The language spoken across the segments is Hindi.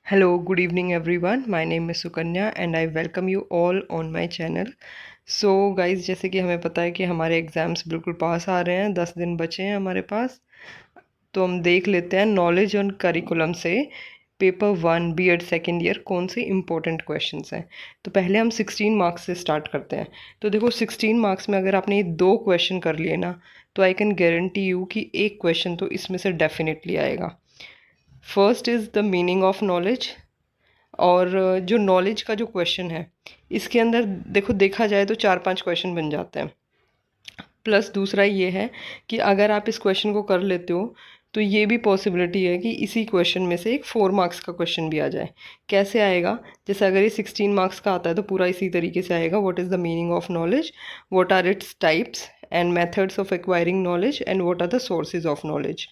Hello, good evening everyone. My name is Sukanya and I welcome you all on my channel. So guys, जैसे कि हमें पता है कि हमारे एग्ज़ाम्स बिल्कुल पास आ रहे हैं, 10 दिन बचे हैं हमारे पास। तो हम देख लेते हैं नॉलेज ऑन करिकुलम से पेपर 1 बीएड सेकेंड ईयर कौन से इंपॉर्टेंट क्वेश्चंस हैं। तो पहले हम 16 मार्क्स से स्टार्ट करते हैं। तो देखो 16 मार्क्स में अगर आपने ये 2 क्वेश्चन कर लिए ना, तो आई कैन गारंटी यू कि एक क्वेश्चन तो इसमें से डेफिनेटली आएगा। First is the meaning of knowledge. और जो नॉलेज का जो क्वेश्चन है, इसके अंदर देखो देखा जाए तो 4-5 क्वेश्चन बन जाते हैं। प्लस दूसरा ये है कि अगर आप इस क्वेश्चन को कर लेते हो तो ये भी पॉसिबिलिटी है कि इसी क्वेश्चन में से एक 4 मार्क्स का क्वेश्चन भी आ जाए। कैसे आएगा? जैसे अगर ये 16 मार्क्स का आता है तो पूरा इसी तरीके से आएगा। What is the meaning of knowledge, what are its types and methods of acquiring knowledge and what are the sources of knowledge.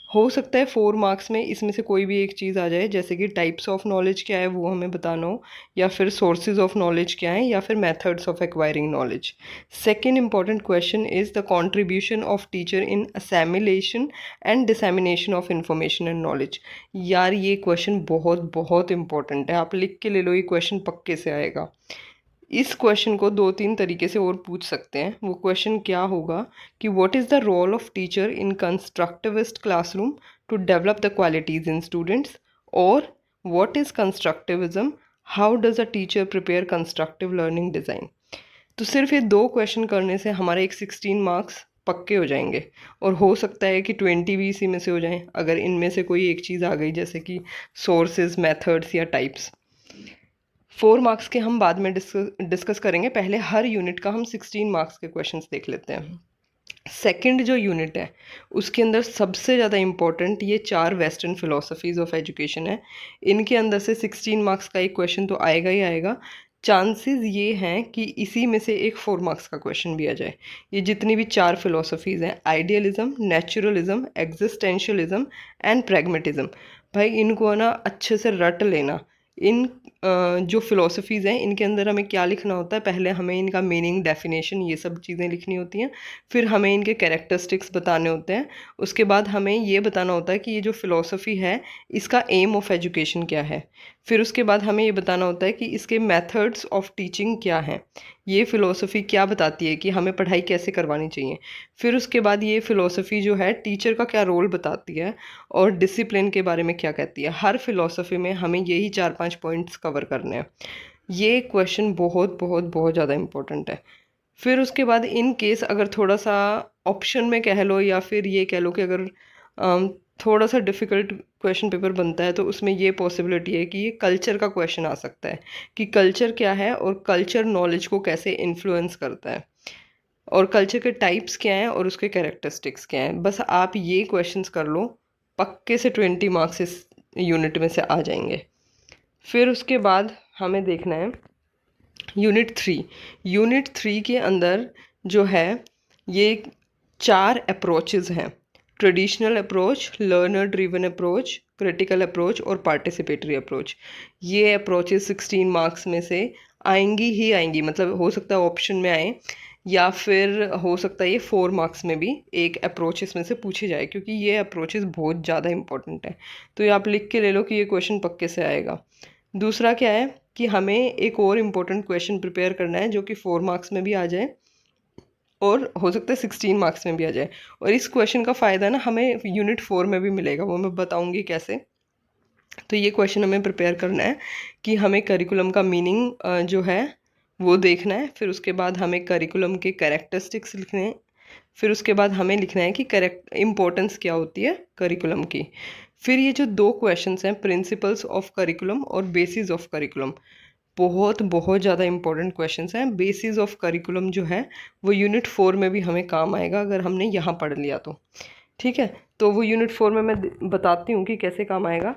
हो सकता है 4 मार्क्स में इसमें से कोई भी एक चीज़ आ जाए, जैसे कि टाइप्स ऑफ नॉलेज क्या है वो हमें बताना हो, या फिर सोर्सेज ऑफ नॉलेज क्या है, या फिर methods of acquiring knowledge. Second important question is the contribution of teacher in assimilation and dissemination of information and knowledge. यार ये क्वेश्चन बहुत बहुत इंपॉर्टेंट है, आप लिख के ले लो, ये क्वेश्चन पक्के से आएगा। इस क्वेश्चन को 2-3 तरीके से और पूछ सकते हैं। वो क्वेश्चन क्या होगा कि what is the role of teacher in constructivist classroom to develop the qualities in students, और what is constructivism, how does a teacher prepare constructive learning design. तो सिर्फ ये 2 क्वेश्चन करने से हमारे एक 16 मार्क्स पक्के हो जाएंगे, और हो सकता है कि 20 भी इसी में से हो जाएं अगर इनमें से कोई एक चीज़ आ गई, जैसे कि सोर्सेज, मेथड्स या टाइप्स। 4 मार्क्स के हम बाद में डिस्कस करेंगे। पहले हर यूनिट का हम 16 मार्क्स के क्वेश्चंस देख लेते हैं। सेकंड जो यूनिट है उसके अंदर सबसे ज़्यादा इम्पोर्टेंट ये 4 वेस्टर्न फिलोसफीज़ ऑफ एजुकेशन है। इनके अंदर से 16 मार्क्स का एक क्वेश्चन तो आएगा ही आएगा। चांसेस ये हैं कि इसी में से एक 4 मार्क्स का क्वेश्चन भी आ जाए। ये जितनी भी 4 फिलोसफीज़ हैं, idealism, naturalism, existentialism and pragmatism, भाई इनको ना अच्छे से रट लेना। इन जो फ़िलोसफीज़ हैं इनके अंदर हमें क्या लिखना होता है, पहले हमें इनका मीनिंग, डेफिनेशन, ये सब चीज़ें लिखनी होती हैं। फिर हमें इनके कैरेक्टरिस्टिक्स बताने होते हैं। उसके बाद हमें ये बताना होता है कि ये जो फ़िलोसफी है इसका एम ऑफ एजुकेशन क्या है। फिर उसके बाद हमें ये बताना होता है कि इसके मेथड्स ऑफ टीचिंग क्या हैं, ये फ़िलोसफी क्या बताती है कि हमें पढ़ाई कैसे करवानी चाहिए। फिर उसके बाद ये फ़िलोसफी जो है टीचर का क्या रोल बताती है, और डिसिप्लिन के बारे में क्या कहती है। हर फिलॉसफी में हमें यही 4-5 पॉइंट्स कवर करने हैं। ये क्वेश्चन बहुत बहुत बहुत ज़्यादा इम्पोर्टेंट है। फिर उसके बाद इन केस अगर थोड़ा सा ऑप्शन में कह लो, या फिर ये कह लो कि अगर थोड़ा सा डिफ़िकल्ट क्वेश्चन पेपर बनता है तो उसमें ये पॉसिबिलिटी है कि ये कल्चर का क्वेश्चन आ सकता है, कि कल्चर क्या है और कल्चर नॉलेज को कैसे इन्फ्लुएंस करता है, और कल्चर के टाइप्स क्या हैं और उसके कैरेक्टरिस्टिक्स क्या हैं। बस आप ये क्वेश्चंस कर लो, पक्के से 20 मार्क्स इस यूनिट में से आ जाएंगे। फिर उसके बाद हमें देखना है यूनिट 3। यूनिट 3 के अंदर जो है ये 4 अप्रोचेज़ हैं: traditional approach, learner driven approach, critical approach और पार्टिसिपेटरी अप्रोच। ये अप्रोचेज़ 16 मार्क्स में से आएंगी ही आएंगी, मतलब हो सकता है ऑप्शन में आए, या फिर हो सकता है ये 4 मार्क्स में भी एक अप्रोच इसमें से पूछे जाए, क्योंकि ये अप्रोचेज़ बहुत ज़्यादा इंपॉर्टेंट है। तो ये आप लिख के ले लो कि ये क्वेश्चन पक्के से आएगा। दूसरा क्या है कि हमें एक और इम्पोर्टेंट क्वेश्चन प्रिपेयर करना है जो कि 4 मार्क्स में भी आ जाए, और हो सकता है 16 मार्क्स में भी आ जाए। और इस क्वेश्चन का फ़ायदा ना हमें यूनिट 4 में भी मिलेगा, वो मैं बताऊंगी कैसे। तो ये क्वेश्चन हमें प्रिपेयर करना है कि हमें करिकुलम का मीनिंग जो है वो देखना है। फिर उसके बाद हमें करिकुलम के कैरेक्टरिस्टिक्स लिखने हैं। फिर उसके बाद हमें लिखना है कि करेक्ट इम्पोर्टेंस क्या होती है करिकुलम की। फिर ये जो 2 क्वेश्चंस हैं, प्रिंसिपल्स ऑफ करिकुलम और बेसिस ऑफ करिकुलम, बहुत बहुत ज़्यादा इंपॉर्टेंट क्वेश्चंस हैं। बेसिस ऑफ करिकुलम जो है वो यूनिट 4 में भी हमें काम आएगा अगर हमने यहाँ पढ़ लिया तो। ठीक है, तो वो यूनिट 4 में मैं बताती हूँ कि कैसे काम आएगा।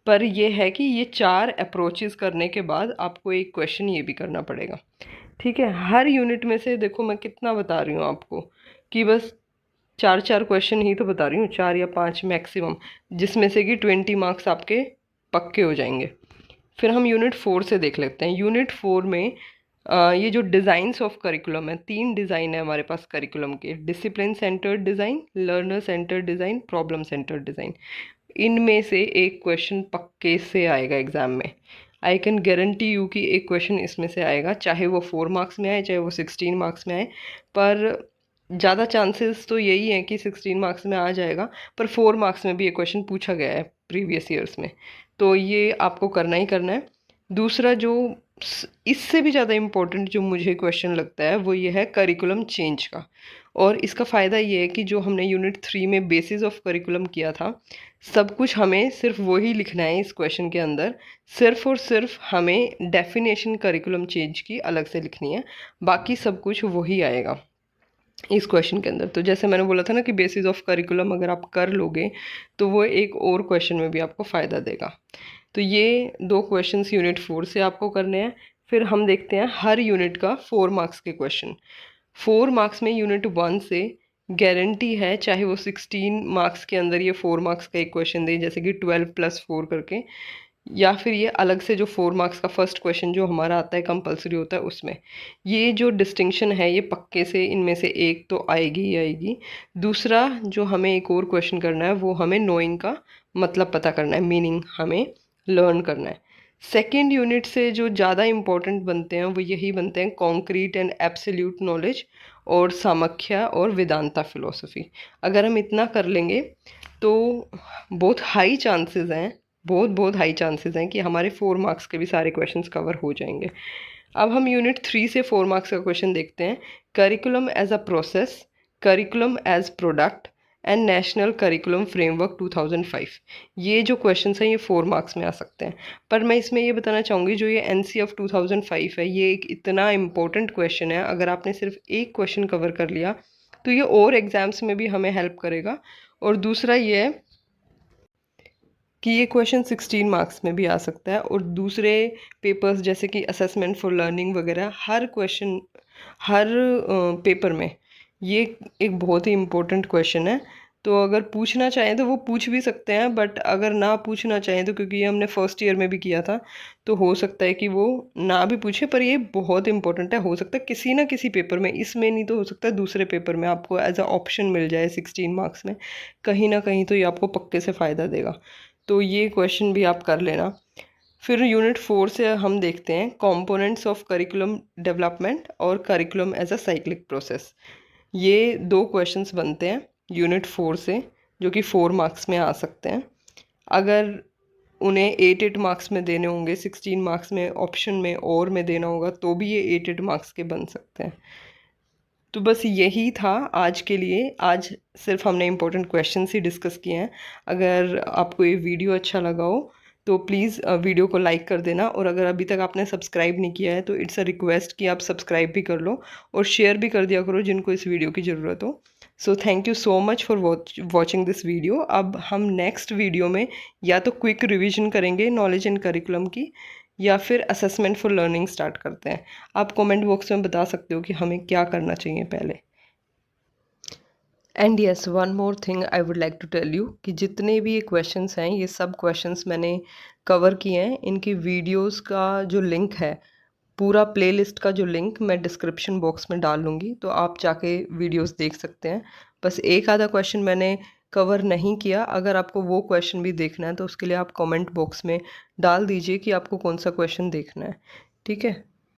पर ये है कि ये 4 अप्रोचेज़ करने के बाद आपको एक क्वेश्चन ये भी करना पड़ेगा। ठीक है, हर यूनिट में से देखो मैं कितना बता रही हूँ आपको, कि बस 4-4 क्वेश्चन ही तो बता रही हूँ, 4 या 5 मैक्सिमम, जिसमें से कि 20 मार्क्स आपके पक्के हो जाएंगे। फिर हम यूनिट 4 से देख लेते हैं। यूनिट 4 में ये जो डिज़ाइंस ऑफ करिकुलम है, 3 डिज़ाइन है हमारे पास करिकुलम के: discipline centred design, learner centred design, problem centred design. इनमें से एक क्वेश्चन पक्के से आएगा एग्ज़ाम में। आई कैन गारंटी यू कि एक क्वेश्चन इसमें से आएगा, चाहे वो 4 मार्क्स में आए चाहे वो 16 मार्क्स में आए। पर ज़्यादा चांसेस तो यही हैं कि 16 मार्क्स में आ जाएगा, पर 4 मार्क्स में भी ये क्वेश्चन पूछा गया है प्रीवियस ईयर्स में, तो ये आपको करना ही करना है। दूसरा जो इससे भी ज़्यादा इम्पोर्टेंट जो मुझे क्वेश्चन लगता है वो ये है करिकुलम चेंज का। और इसका फ़ायदा ये है कि जो हमने यूनिट 3 में बेसिस ऑफ करिकुलम किया था, सब कुछ हमें सिर्फ वही लिखना है इस क्वेश्चन के अंदर। सिर्फ और सिर्फ हमें डेफिनेशन करिकुलम चेंज की अलग से लिखनी है, बाकी सब कुछ वही आएगा इस क्वेश्चन के अंदर। तो जैसे मैंने बोला था ना कि बेसिस ऑफ करिकुलम अगर आप कर लोगे तो वो एक और क्वेश्चन में भी आपको फ़ायदा देगा। तो ये 2 क्वेश्चंस यूनिट 4 से आपको करने हैं। फिर हम देखते हैं हर यूनिट का 4 मार्क्स के क्वेश्चन। 4 मार्क्स में यूनिट 1 से गारंटी है, चाहे वो 16 मार्क्स के अंदर ये 4 मार्क्स का एक क्वेश्चन दे, जैसे कि 12 + 4 करके, या फिर ये अलग से जो 4 मार्क्स का फर्स्ट क्वेश्चन जो हमारा आता है कंपलसरी होता है उसमें। ये जो डिस्टिंक्शन है ये पक्के से इनमें से एक तो आएगी ही आएगी। दूसरा जो हमें एक और क्वेश्चन करना है वो हमें नोइंग का मतलब पता करना है, मीनिंग हमें लर्न करना है। सेकेंड यूनिट से जो ज़्यादा इम्पोर्टेंट बनते हैं वो यही बनते हैं कॉन्क्रीट एंड एब्सोल्यूट नॉलेज और सामख्या और वेदांता फिलोसफी। अगर हम इतना कर लेंगे तो बहुत हाई चांसेस हैं, बहुत हाई चांसेस हैं कि हमारे 4 मार्क्स के भी सारे क्वेश्चंस कवर हो जाएंगे। अब हम यूनिट 3 से 4 मार्क्स का क्वेश्चन देखते हैं। Curriculum as a process, curriculum as product and national curriculum framework 2005। ये जो क्वेश्चंस हैं ये 4 मार्क्स में आ सकते हैं। पर मैं इसमें ये बताना चाहूँगी, जो ये एनसी ऑफ 2005 है ये एक इतना इम्पोर्टेंट क्वेश्चन है, अगर आपने सिर्फ एक क्वेश्चन कवर कर लिया तो ये और एग्जाम्स में भी हमें हेल्प करेगा। और दूसरा ये है कि ये क्वेश्चन 16 मार्क्स में भी आ सकता है, और दूसरे पेपर्स जैसे कि असेसमेंट फॉर लर्निंग वगैरह हर क्वेश्चन हर पेपर में ये एक बहुत ही इम्पोर्टेंट क्वेश्चन है। तो अगर पूछना चाहें तो वो पूछ भी सकते हैं, बट अगर ना पूछना चाहें तो, क्योंकि ये हमने फर्स्ट ईयर में भी किया था, तो हो सकता है कि वो ना भी पूछे, पर ये बहुत इंपॉर्टेंट है। हो सकता है किसी ना किसी पेपर में, इसमें नहीं तो हो सकता है दूसरे पेपर में आपको एज अ ऑप्शन मिल जाए 16 मार्क्स में, कहीं ना कहीं तो ये आपको पक्के से फ़ायदा देगा। तो ये क्वेश्चन भी आप कर लेना। फिर यूनिट 4 से हम देखते हैं कंपोनेंट्स ऑफ करिकुलम डेवलपमेंट और curriculum as a cyclic process. ये 2 क्वेश्चंस बनते हैं यूनिट 4 से, जो कि 4 मार्क्स में आ सकते हैं। अगर उन्हें 8 मार्क्स में देने होंगे, 16 मार्क्स में ऑप्शन में और में देना होगा, तो भी ये 8 मार्क्स के बन सकते हैं। तो बस यही था आज के लिए। आज सिर्फ हमने इम्पोर्टेंट क्वेश्चंस ही डिस्कस किए हैं। अगर आपको ये वीडियो अच्छा लगा हो तो प्लीज़ वीडियो को लाइक कर देना, और अगर अभी तक आपने सब्सक्राइब नहीं किया है तो इट्स अ रिक्वेस्ट कि आप सब्सक्राइब भी कर लो और शेयर भी कर दिया करो जिनको इस वीडियो की ज़रूरत हो। So thank you so much for watching this video. अब हम नेक्स्ट वीडियो में या तो क्विक रिविजन करेंगे नॉलेज एंड करिकुलम की, या फिर असेसमेंट फॉर लर्निंग स्टार्ट करते हैं। आप कमेंट बॉक्स में बता सकते हो कि हमें क्या करना चाहिए पहले। And yes, one more thing I would like to tell you कि जितने भी ये क्वेश्चंस हैं ये सब क्वेश्चंस मैंने कवर किए हैं। इनकी वीडियोस का जो लिंक है, पूरा प्लेलिस्ट का जो लिंक मैं डिस्क्रिप्शन बॉक्स में डाल लूँगी, तो आप जाके वीडियोस देख सकते हैं। बस एक आधा क्वेश्चन मैंने कवर नहीं किया, अगर आपको वो क्वेश्चन भी देखना है तो उसके लिए आप कमेंट बॉक्स में डाल दीजिए कि आपको कौन सा क्वेश्चन देखना है। ठीक है।